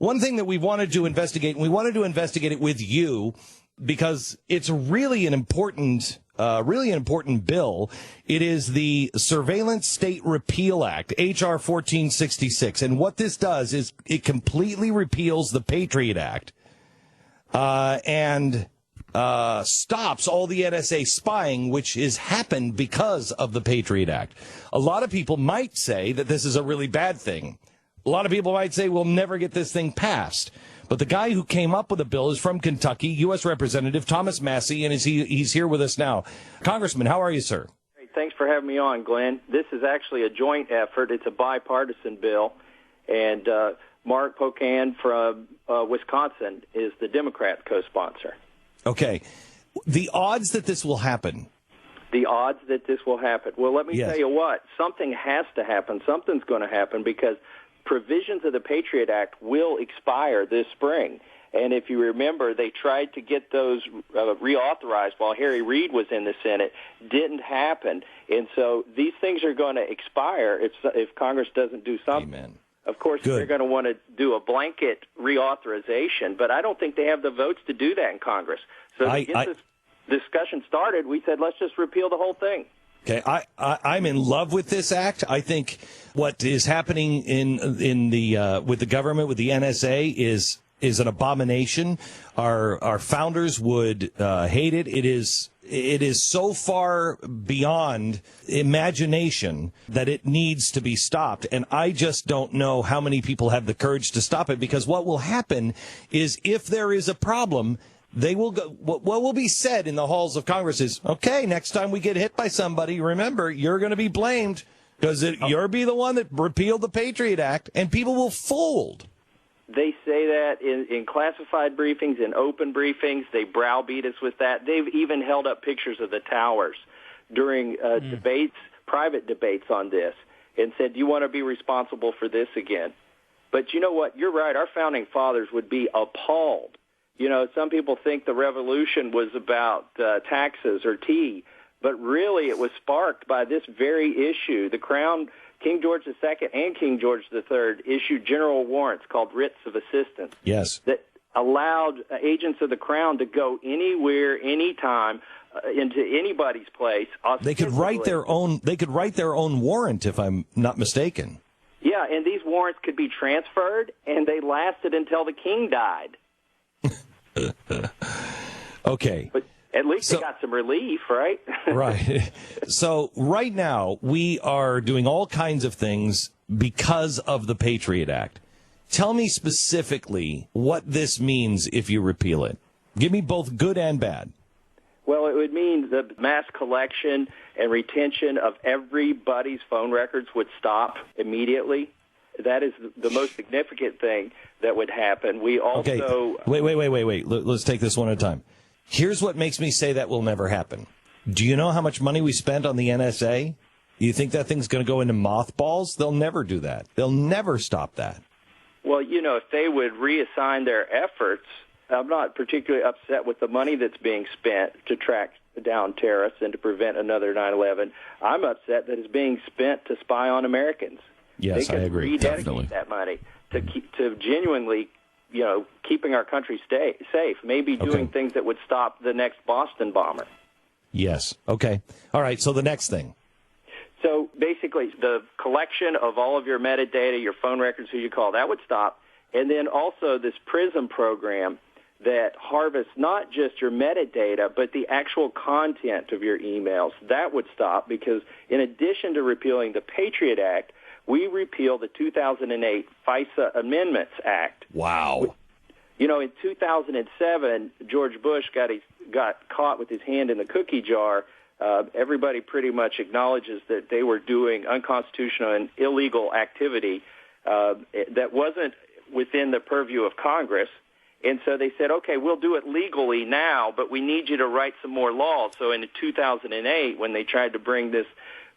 One thing that we wanted to investigate, and we wanted to investigate it with you because it's really an important bill. It is the Surveillance State Repeal Act, H.R. 1466. And what this does is it completely repeals the Patriot Act and stops all the NSA spying, which has happened because of the Patriot Act. A lot of people might say that this is a really bad thing. A lot of people might say we'll never get this thing passed. But the guy who came up with the bill is from Kentucky, U.S. Representative Thomas Massie, and he's here with us now. Congressman, how are you, sir? Hey, thanks for having me on, Glenn. This is actually a joint effort. It's a bipartisan bill, and Mark Pocan from Wisconsin is the Democrat co-sponsor. Okay. The odds that this will happen. The odds that this will happen. Well, let me tell you what. Something has to happen. Something's going to happen because provisions of the Patriot Act will expire this spring. And if you remember, they tried to get those reauthorized while Harry Reid was in the Senate. Didn't happen. And so these things are going to expire if Congress doesn't do something. Amen. Of course, they're going to want to do a blanket reauthorization, but I don't think they have the votes to do that in Congress. So to get this discusussion started, we said, let's just repeal the whole thing. Okay, I'm in love with this act. I think what is happening in the with the government, with the NSA, is an abomination. Our founders would hate it. It is so far beyond imagination that it needs to be stopped. And I just don't know how many people have the courage to stop it, because what will happen is if there is a problem, they will go. What will be said in the halls of Congress is, okay, next time we get hit by somebody, remember, you're going to be blamed because you'll be the one that repealed the Patriot Act, and people will fold. They say that in classified briefings, in open briefings. They browbeat us with that. They've even held up pictures of the towers during debates, private debates on this, and said, do you want to be responsible for this again? But you know what? You're right. Our founding fathers would be appalled. You know, some people think the revolution was about taxes or tea, but really it was sparked by this very issue. The Crown, King George II and King George III issued general warrants called writs of assistance. Yes. That allowed agents of the Crown to go anywhere, anytime, into anybody's place. They could write their own. They could write their own warrant, if I'm not mistaken. Yeah, and these warrants could be transferred, and they lasted until the king died. Okay. But at least they got some relief, right? Right. So right now we are doing all kinds of things because of the Patriot Act. Tell me specifically what this means if you repeal it. Give me both good and bad. Well, it would mean the mass collection and retention of everybody's phone records would stop immediately. That is the most significant thing that would happen. We also... Okay. Wait. Let's take this one at a time. Here's what makes me say that will never happen. Do you know how much money we spent on the NSA? You think that thing's going to go into mothballs? They'll never do that. They'll never stop that. Well, you know, if they would reassign their efforts, I'm not particularly upset with the money that's being spent to track down terrorists and to prevent another 9/11. I'm upset that it's being spent to spy on Americans. Yes, I agree. Definitely. That money to genuinely, you know, keeping our country safe, maybe doing things that would stop the next Boston bomber. Yes. Okay. All right. So the next thing. So basically, the collection of all of your metadata, your phone records, who you call, that would stop. And then also this PRISM program that harvests not just your metadata, but the actual content of your emails, that would stop, because in addition to repealing the Patriot Act, we repealed the 2008 FISA Amendments Act. Wow. You know, in 2007, George Bush got caught with his hand in the cookie jar. Everybody pretty much acknowledges that they were doing unconstitutional and illegal activity that wasn't within the purview of Congress. And so they said, okay, we'll do it legally now, but we need you to write some more laws. So in 2008, when they tried to bring this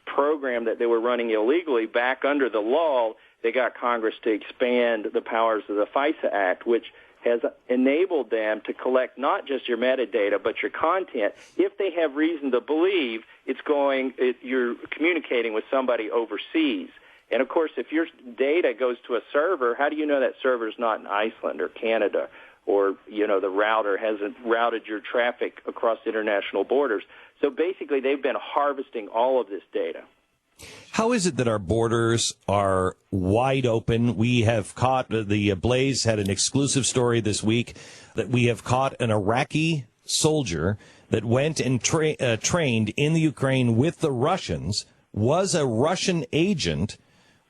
program that they were running illegally back under the law, they got Congress to expand the powers of the FISA Act, which has enabled them to collect not just your metadata, but your content. If they have reason to believe you're communicating with somebody overseas. And, of course, if your data goes to a server, how do you know that server is not in Iceland or Canada or, the router hasn't routed your traffic across international borders? So basically they've been harvesting all of this data. How is it that our borders are wide open? We have caught, the Blaze had an exclusive story this week that we have caught an Iraqi soldier that went and trained in the Ukraine with the Russians, was a Russian agent,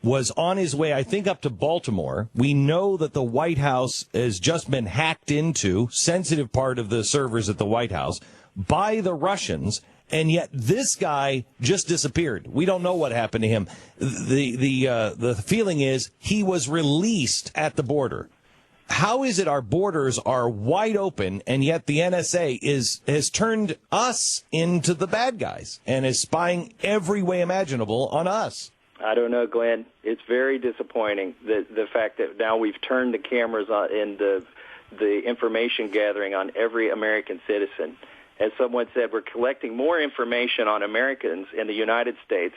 was on his way, I think, up to Baltimore. We know that the White House has just been hacked into, sensitive part of the servers at the White House, by the Russians, and yet this guy just disappeared. We don't know what happened to him. The feeling is he was released at the border. How is it our borders are wide open, and yet the NSA has turned us into the bad guys and is spying every way imaginable on us? I don't know, Glenn. It's very disappointing, the fact that now we've turned the cameras on and the information gathering on every American citizen. As someone said, we're collecting more information on Americans in the United States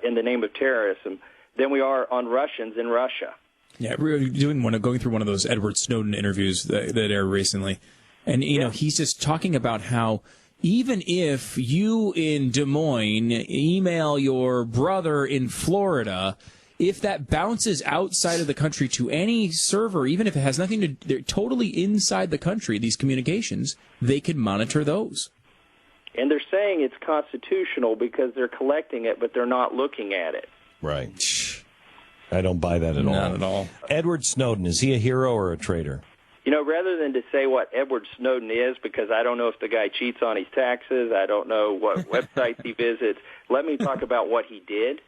in the name of terrorism than we are on Russians in Russia. Yeah, we're going through one of those Edward Snowden interviews that aired recently. And, he's just talking about how even if you in Des Moines email your brother in Florida, if that bounces outside of the country to any server, even if it has nothing to, they're totally inside the country, these communications, they can monitor those. And they're saying it's constitutional because they're collecting it, but they're not looking at it. Right. I don't buy that at all. Not at all. Edward Snowden, is he a hero or a traitor? Rather than to say what Edward Snowden is, because I don't know if the guy cheats on his taxes, I don't know what websites he visits, let me talk about what he did.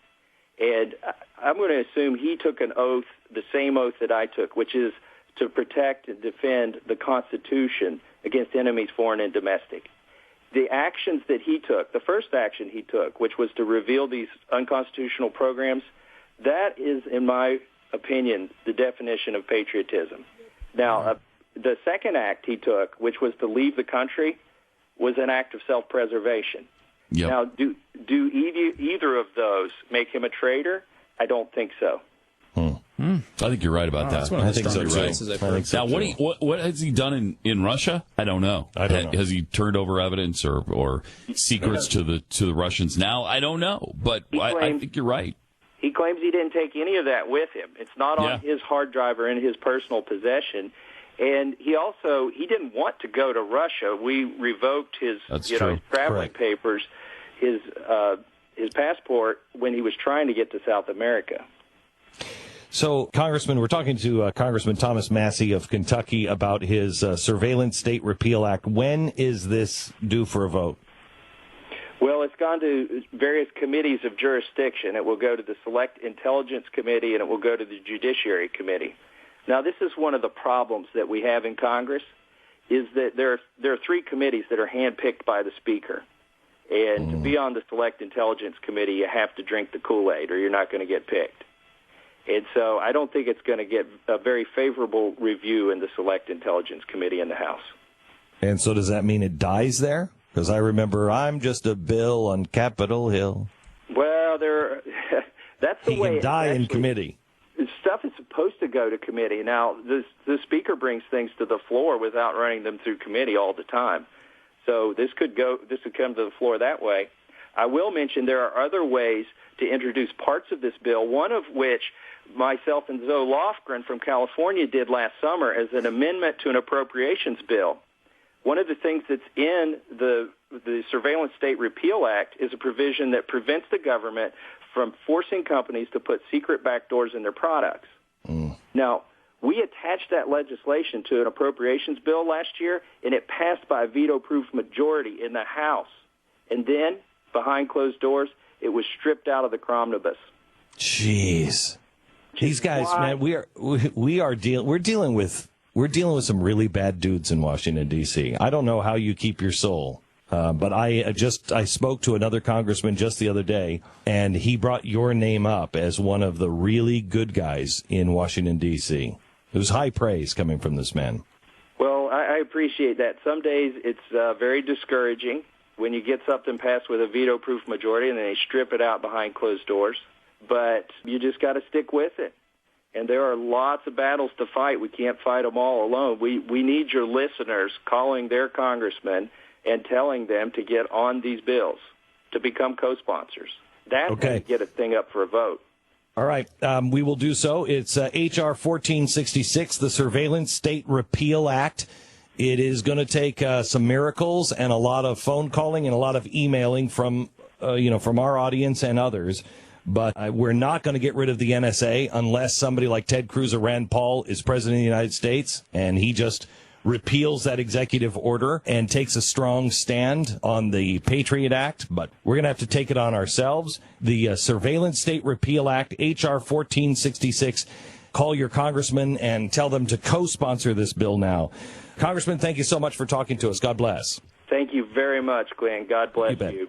And I'm going to assume he took an oath, the same oath that I took, which is to protect and defend the Constitution against enemies, foreign and domestic. The actions that he took, the first action he took, which was to reveal these unconstitutional programs, that is, in my opinion, the definition of patriotism. Now, the second act he took, which was to leave the country, was an act of self-preservation. Yep. Now, do either of those make him a traitor? I don't think so. I think you're right about that. I think so too. Now, what has he done in Russia? I don't know. I don't know. Has he turned over evidence or secrets to the Russians now? I don't know. But I think you're right. He claims he didn't take any of that with him. It's not on his hard drive or in his personal possession. And he didn't want to go to Russia. We revoked his traveling papers, his passport when he was trying to get to South America. So, Congressman, we're talking to Congressman Thomas Massie of Kentucky about his Surveillance State Repeal Act. When is this due for a vote? Well, it's gone to various committees of jurisdiction. It will go to the Select Intelligence Committee, and it will go to the Judiciary Committee. Now, this is one of the problems that we have in Congress, is that there are three committees that are handpicked by the Speaker. And to be on the Select Intelligence Committee, you have to drink the Kool-Aid, or you're not going to get picked. And so I don't think it's going to get a very favorable review in the Select Intelligence Committee in the House. And so does that mean it dies there? Because I remember I'm just a bill on Capitol Hill. Well, that's the way he can die in committee. Stuff is supposed to go to committee. Now, the Speaker brings things to the floor without running them through committee all the time. So this could come to the floor that way. I will mention there are other ways to introduce parts of this bill, one of which myself and Zoe Lofgren from California did last summer as an amendment to an appropriations bill. One of the things that's in the Surveillance State Repeal Act is a provision that prevents the government from forcing companies to put secret backdoors in their products. Now, we attached that legislation to an appropriations bill last year, and it passed by a veto-proof majority in the House. And then, behind closed doors, it was stripped out of the Cromnibus. Jeez. These guys, man, we're dealing with some really bad dudes in Washington, D.C. I don't know how you keep your soul. But I spoke to another congressman just the other day, and he brought your name up as one of the really good guys in Washington, D.C. It was high praise coming from this man. Well, I appreciate that. Some days it's very discouraging when you get something passed with a veto-proof majority and then they strip it out behind closed doors. but you just got to stick with it. And there are lots of battles to fight. We can't fight them all alone. We need your listeners calling their congressmen and telling them to get on these bills, to become co-sponsors. That's how you get a thing up for a vote. All right. We will do so. It's H.R. 1466, the Surveillance State Repeal Act. It is going to take some miracles and a lot of phone calling and a lot of emailing from our audience and others. But we're not going to get rid of the NSA unless somebody like Ted Cruz or Rand Paul is president of the United States and he just repeals that executive order and takes a strong stand on the Patriot Act. But we're going to have to take it on ourselves. The Surveillance State Repeal Act, H.R. 1466. Call your congressman and tell them to co-sponsor this bill now. Congressman, thank you so much for talking to us. God bless. Thank you very much, Glenn. God bless you.